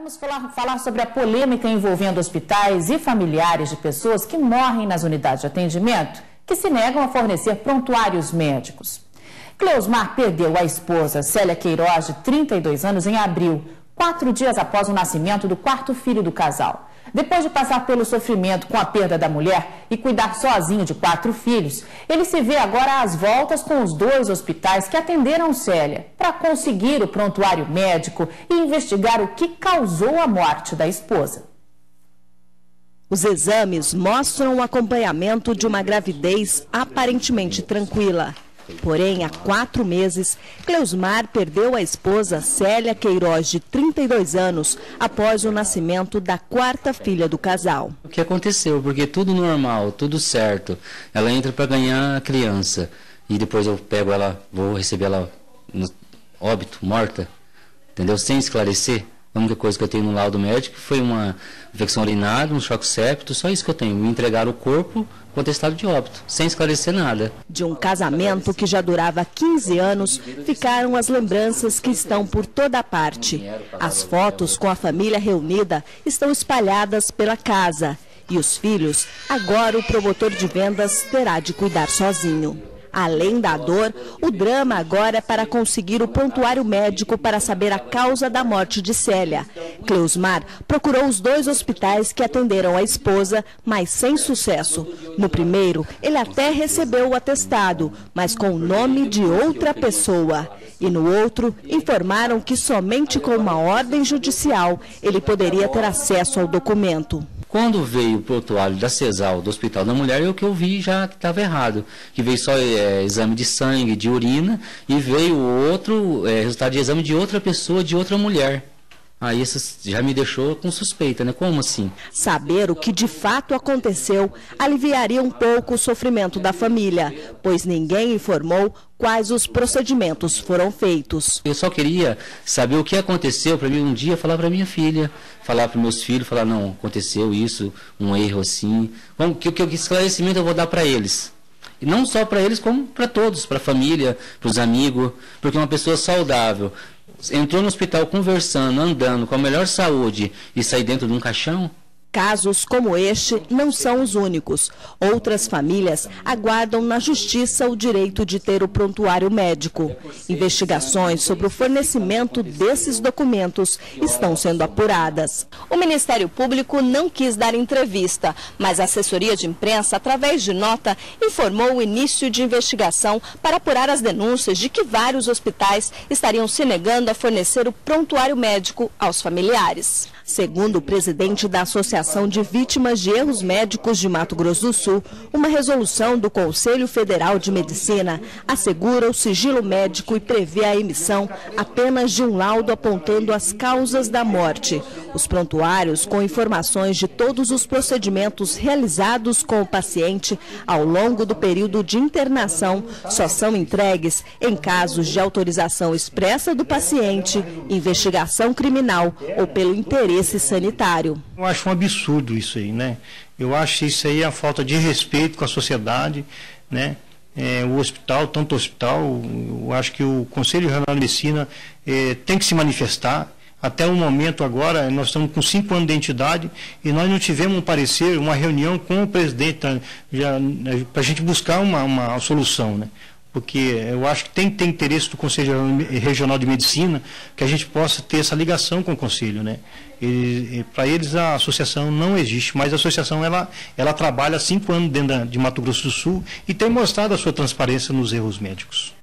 vamos falar sobre a polêmica envolvendo hospitais e familiares de pessoas que morrem nas unidades de atendimento, que se negam a fornecer prontuários médicos. Cleusmar perdeu a esposa, Célia Queiroz, de 32 anos, em abril, 4 dias após o nascimento do quarto filho do casal. Depois de passar pelo sofrimento com a perda da mulher e cuidar sozinho de 4 filhos, ele se vê agora às voltas com os 2 hospitais que atenderam Célia para conseguir o prontuário médico e investigar o que causou a morte da esposa. Os exames mostram o acompanhamento de uma gravidez aparentemente tranquila. Porém, há 4 meses, Cleusmar perdeu a esposa Célia Queiroz, de 32 anos, após o nascimento da 4ª filha do casal. O que aconteceu? Porque tudo normal, tudo certo. Ela entra para ganhar a criança e depois eu pego ela, vou receber ela no óbito, morta, entendeu? Sem esclarecer. A única coisa que eu tenho no laudo médico foi uma infecção urinária, um choque séptico, só isso que eu tenho. Me entregaram o corpo com atestado de óbito, sem esclarecer nada. De um casamento que já durava 15 anos, ficaram as lembranças que estão por toda parte. As fotos com a família reunida estão espalhadas pela casa. E os filhos, agora o promotor de vendas terá de cuidar sozinho. Além da dor, o drama agora é para conseguir o prontuário médico para saber a causa da morte de Célia. Cleusmar procurou os 2 hospitais que atenderam a esposa, mas sem sucesso. No primeiro, ele até recebeu o atestado, mas com o nome de outra pessoa. E no outro, informaram que somente com uma ordem judicial ele poderia ter acesso ao documento. Quando veio o prontuário da CESAL, do Hospital da Mulher, o que eu vi já que estava errado. Que veio só exame de sangue, de urina, e veio outro resultado de exame de outra pessoa, de outra mulher. Aí isso já me deixou com suspeita, né? Como assim? Saber o que de fato aconteceu aliviaria um pouco o sofrimento da família, pois ninguém informou quais os procedimentos foram feitos. Eu só queria saber o que aconteceu para mim um dia, falar para minha filha, falar para meus filhos, falar, não, aconteceu isso, um erro assim. Que esclarecimento eu vou dar para eles? E não só para eles, como para todos, para a família, para os amigos, porque uma pessoa saudável entrou no hospital conversando, andando, com a melhor saúde e sair dentro de um caixão? Casos como este não são os únicos. Outras famílias aguardam na justiça o direito de ter o prontuário médico. Investigações sobre o fornecimento desses documentos estão sendo apuradas. O Ministério Público não quis dar entrevista, mas a assessoria de imprensa, através de nota, informou o início de investigação para apurar as denúncias de que vários hospitais estariam se negando a fornecer o prontuário médico aos familiares. Segundo o presidente da Associação de Vítimas de Erros Médicos de Mato Grosso do Sul, uma resolução do Conselho Federal de Medicina assegura o sigilo médico e prevê a emissão apenas de um laudo apontando as causas da morte. Os prontuários com informações de todos os procedimentos realizados com o paciente ao longo do período de internação só são entregues em casos de autorização expressa do paciente, investigação criminal ou pelo interesse sanitário. Eu acho um absurdo isso aí, né? Eu acho isso aí a falta de respeito com a sociedade, né? O hospital, tanto o hospital, eu acho que o Conselho Regional de Medicina tem que se manifestar. Até o momento agora, nós estamos com 5 anos de entidade e nós não tivemos um parecer, uma reunião com o presidente para a gente buscar uma solução, né? Porque eu acho que tem que ter interesse do Conselho Regional de Medicina que a gente possa ter essa ligação com o Conselho, né? Para eles a associação não existe, mas a associação ela trabalha há 5 anos dentro de Mato Grosso do Sul e tem mostrado a sua transparência nos erros médicos.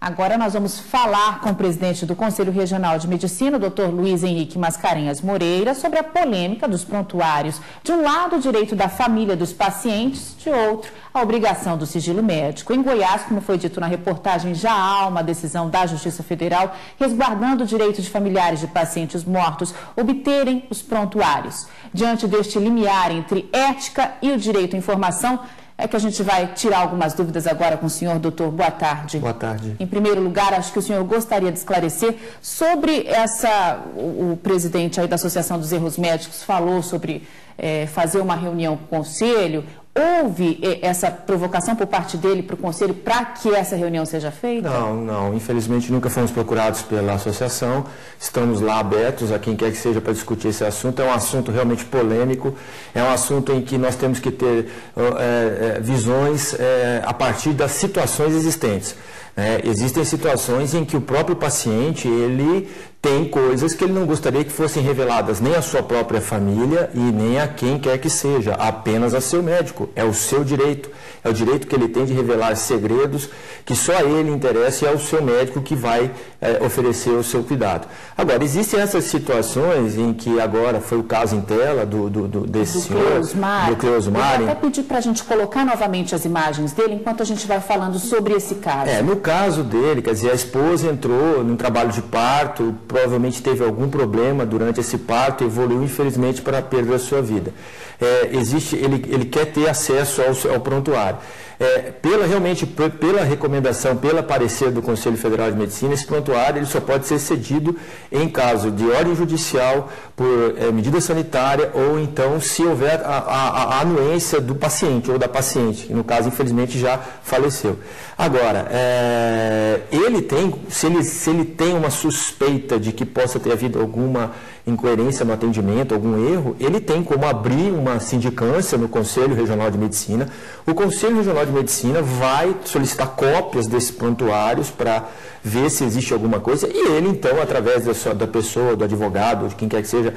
Agora nós vamos falar com o presidente do Conselho Regional de Medicina, o Dr. Luiz Henrique Mascarenhas Moreira, sobre a polêmica dos prontuários. De um lado, o direito da família dos pacientes, de outro, a obrigação do sigilo médico. Em Goiás, como foi dito na reportagem, já há uma decisão da Justiça Federal resguardando o direito de familiares de pacientes mortos obterem os prontuários. Diante deste limiar entre ética e o direito à informação, é que a gente vai tirar algumas dúvidas agora com o senhor, doutor. Boa tarde. Boa tarde. Em primeiro lugar, acho que o senhor gostaria de esclarecer sobre o presidente aí da Associação dos Erros Médicos falou sobre fazer uma reunião com o conselho. Houve essa provocação por parte dele para o Conselho para que essa reunião seja feita? Não. Infelizmente nunca fomos procurados pela associação. Estamos lá abertos a quem quer que seja para discutir esse assunto. É um assunto realmente polêmico. É um assunto em que nós temos que ter visões a partir das situações existentes. Existem situações em que o próprio paciente, ele tem coisas que ele não gostaria que fossem reveladas nem à sua própria família e nem a quem quer que seja, apenas a seu médico. É o seu direito. É o direito que ele tem de revelar segredos que só a ele interessa e é o seu médico que vai oferecer o seu cuidado. Agora, existem essas situações em que agora foi o caso em tela desse senhor, do Cleosmar. Eu vou até pedir para a gente colocar novamente as imagens dele enquanto a gente vai falando sobre esse caso. No caso dele, quer dizer, a esposa entrou num trabalho de parto, provavelmente teve algum problema durante esse parto e evoluiu, infelizmente, para a perda da sua vida. Ele quer ter acesso ao prontuário. Pela recomendação, pelo parecer do Conselho Federal de Medicina, esse prontuário ele só pode ser cedido em caso de ordem judicial, por medida sanitária, ou então se houver a anuência do paciente ou da paciente, que no caso, infelizmente, já faleceu. Agora, se ele tem uma suspeita de que possa ter havido alguma incoerência no atendimento, algum erro, ele tem como abrir uma sindicância no Conselho Regional de Medicina. O Conselho Regional de Medicina vai solicitar cópias desses prontuários para ver se existe alguma coisa e ele, então, através da pessoa, do advogado, de quem quer que seja,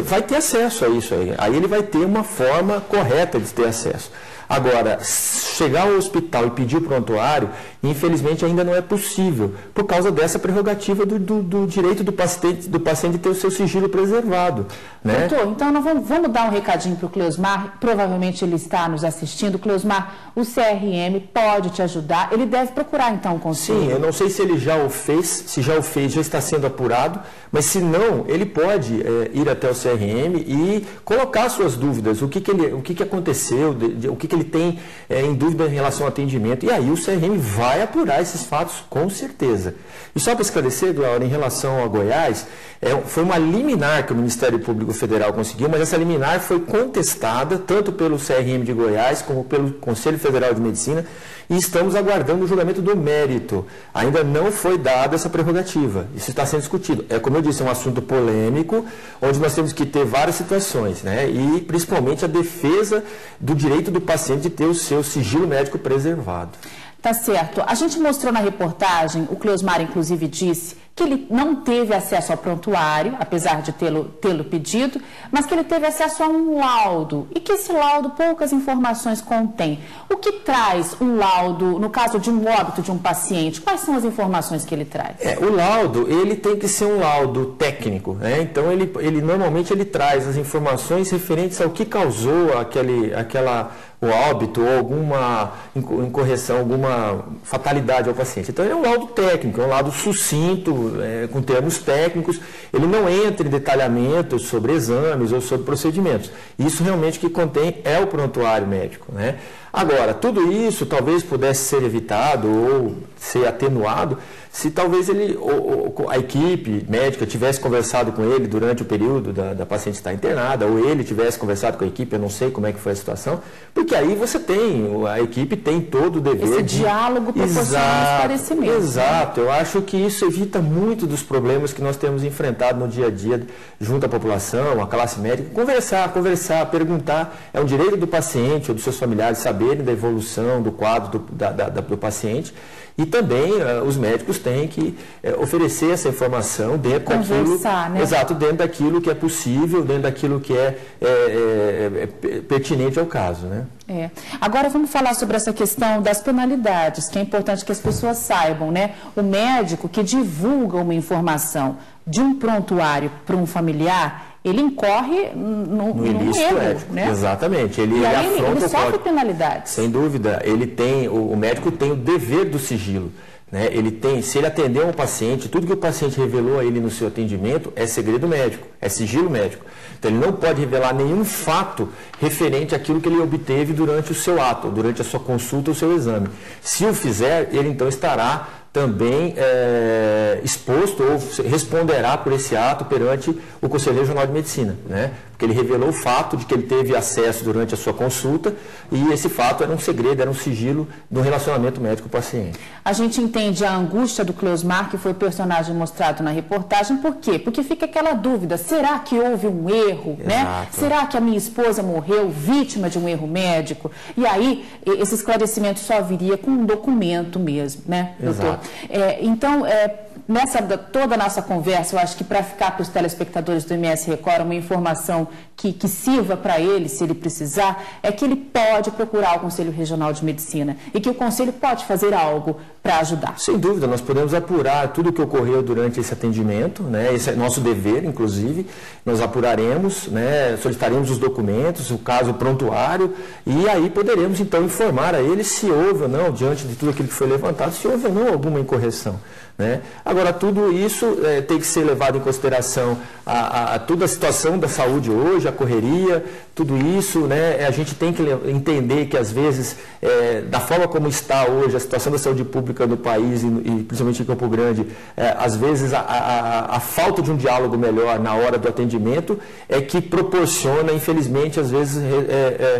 vai ter acesso a isso aí. Aí ele vai ter uma forma correta de ter acesso. Agora, chegar ao hospital e pedir o prontuário, infelizmente ainda não é possível, por causa dessa prerrogativa do direito do paciente ter o seu sigilo preservado. Né? Doutor, então nós vamos dar um recadinho para o Cleosmar, provavelmente ele está nos assistindo. Cleosmar, o CRM pode te ajudar, ele deve procurar então o Conselho. Sim, eu não sei se ele já o fez, se já o fez, já está sendo apurado, mas se não, ele pode ir até o CRM e colocar suas dúvidas, o que aconteceu, o que ele tem em dúvida em relação ao atendimento, e aí o CRM vai apurar esses fatos com certeza. E só para esclarecer, Glória, em relação a Goiás, foi uma liminar que o Ministério Público Federal conseguiu, mas essa liminar foi contestada tanto pelo CRM de Goiás como pelo Conselho Federal de Medicina e estamos aguardando o julgamento do mérito. Ainda não foi dada essa prerrogativa. Isso está sendo discutido. Como eu disse, é um assunto polêmico, onde nós temos que ter várias situações, né? E principalmente a defesa do direito do paciente de ter o seu sigilo médico preservado. Tá certo. A gente mostrou na reportagem, o Cleosmar inclusive disse que ele não teve acesso ao prontuário, apesar de tê-lo pedido, mas que ele teve acesso a um laudo e que esse laudo poucas informações contém. O que traz um laudo, no caso de um óbito de um paciente, quais são as informações que ele traz? O laudo, ele tem que ser um laudo técnico, né? Então ele normalmente ele traz as informações referentes ao que causou o óbito ou alguma incorreção, alguma fatalidade ao paciente. Então, é um laudo técnico, é um laudo sucinto, com termos técnicos, ele não entra em detalhamentos sobre exames ou sobre procedimentos. Isso realmente que contém é o prontuário médico, né? Agora, tudo isso talvez pudesse ser evitado ou ser atenuado se talvez a equipe médica tivesse conversado com ele durante o período da paciente estar internada, ou ele tivesse conversado com a equipe, eu não sei como é que foi a situação, porque aí a equipe tem todo o dever esse diálogo proporciona esclarecimento. Exato, eu acho que isso evita muito dos problemas que nós temos enfrentado no dia a dia junto à população, à classe médica. Conversar, perguntar, é um direito do paciente ou dos seus familiares saberem da evolução do quadro do paciente. E também os médicos têm que oferecer essa informação dentro daquilo, né? Exato, dentro daquilo que é possível, dentro daquilo que é pertinente ao caso, né? Agora vamos falar sobre essa questão das penalidades, que é importante que as pessoas saibam, né? O médico que divulga uma informação de um prontuário para um familiar, ele incorre no ilícito erro, né? Exatamente. Ele sofre penalidades. Sem dúvida, o médico tem o dever do sigilo. Né? Se ele atender um paciente, tudo que o paciente revelou a ele no seu atendimento é segredo médico, é sigilo médico. Então ele não pode revelar nenhum fato referente àquilo que ele obteve durante o seu ato, durante a sua consulta ou seu exame. Se o fizer, ele então estará também exposto ou responderá por esse ato perante o Conselho Regional de Medicina, né? Porque ele revelou o fato de que ele teve acesso durante a sua consulta e esse fato era um segredo, era um sigilo do relacionamento médico-paciente. A gente entende a angústia do Cleosmar, que foi o personagem mostrado na reportagem, por quê? Porque fica aquela dúvida, será que houve um erro, né? Será que a minha esposa morreu vítima de um erro médico? E aí, esse esclarecimento só viria com um documento mesmo, né, doutor? Então, toda a nossa conversa, eu acho que para ficar para os telespectadores do MS Record uma informação que sirva para ele, se ele precisar, é que ele pode procurar o Conselho Regional de Medicina e que o Conselho pode fazer algo para ajudar. Sem dúvida, nós podemos apurar tudo o que ocorreu durante esse atendimento, né? Esse é nosso dever, inclusive, nós apuraremos, né? Solicitaremos os documentos, o caso prontuário, e aí poderemos então informar a ele se houve ou não, diante de tudo aquilo que foi levantado, se houve ou não alguma incorreção, né? Agora, tudo isso tem que ser levado em consideração a toda a situação da saúde hoje, a correria, tudo isso, né? A gente tem que entender que, às vezes, da forma como está hoje a situação da saúde pública no país e principalmente em Campo Grande, às vezes a falta de um diálogo melhor na hora do atendimento é que proporciona, infelizmente, às vezes,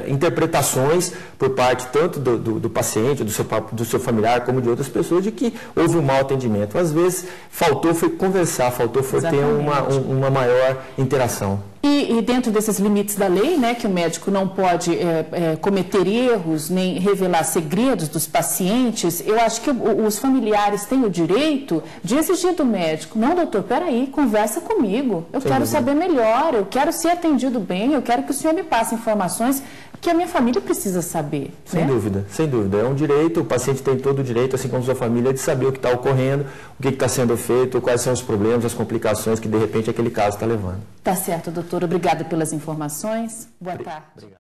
interpretações por parte tanto do paciente, do seu familiar, como de outras pessoas, de que houve um mau atendimento. Às vezes, faltou foi conversar, faltou foi ter uma maior interação. E dentro desses limites da lei, né, que o médico não pode cometer erros, nem revelar segredos dos pacientes, eu acho que os familiares têm o direito de exigir do médico, não, doutor, peraí, conversa comigo, eu quero saber melhor, eu quero ser atendido bem, eu quero que o senhor me passe informações que a minha família precisa saber. Sem dúvida, sem dúvida. É um direito, o paciente tem todo o direito, assim como sua família, de saber o que está ocorrendo, o que está sendo feito, quais são os problemas, as complicações que, de repente, aquele caso está levando. Tá certo, doutor. Obrigada pelas informações. Boa tarde. Obrigado.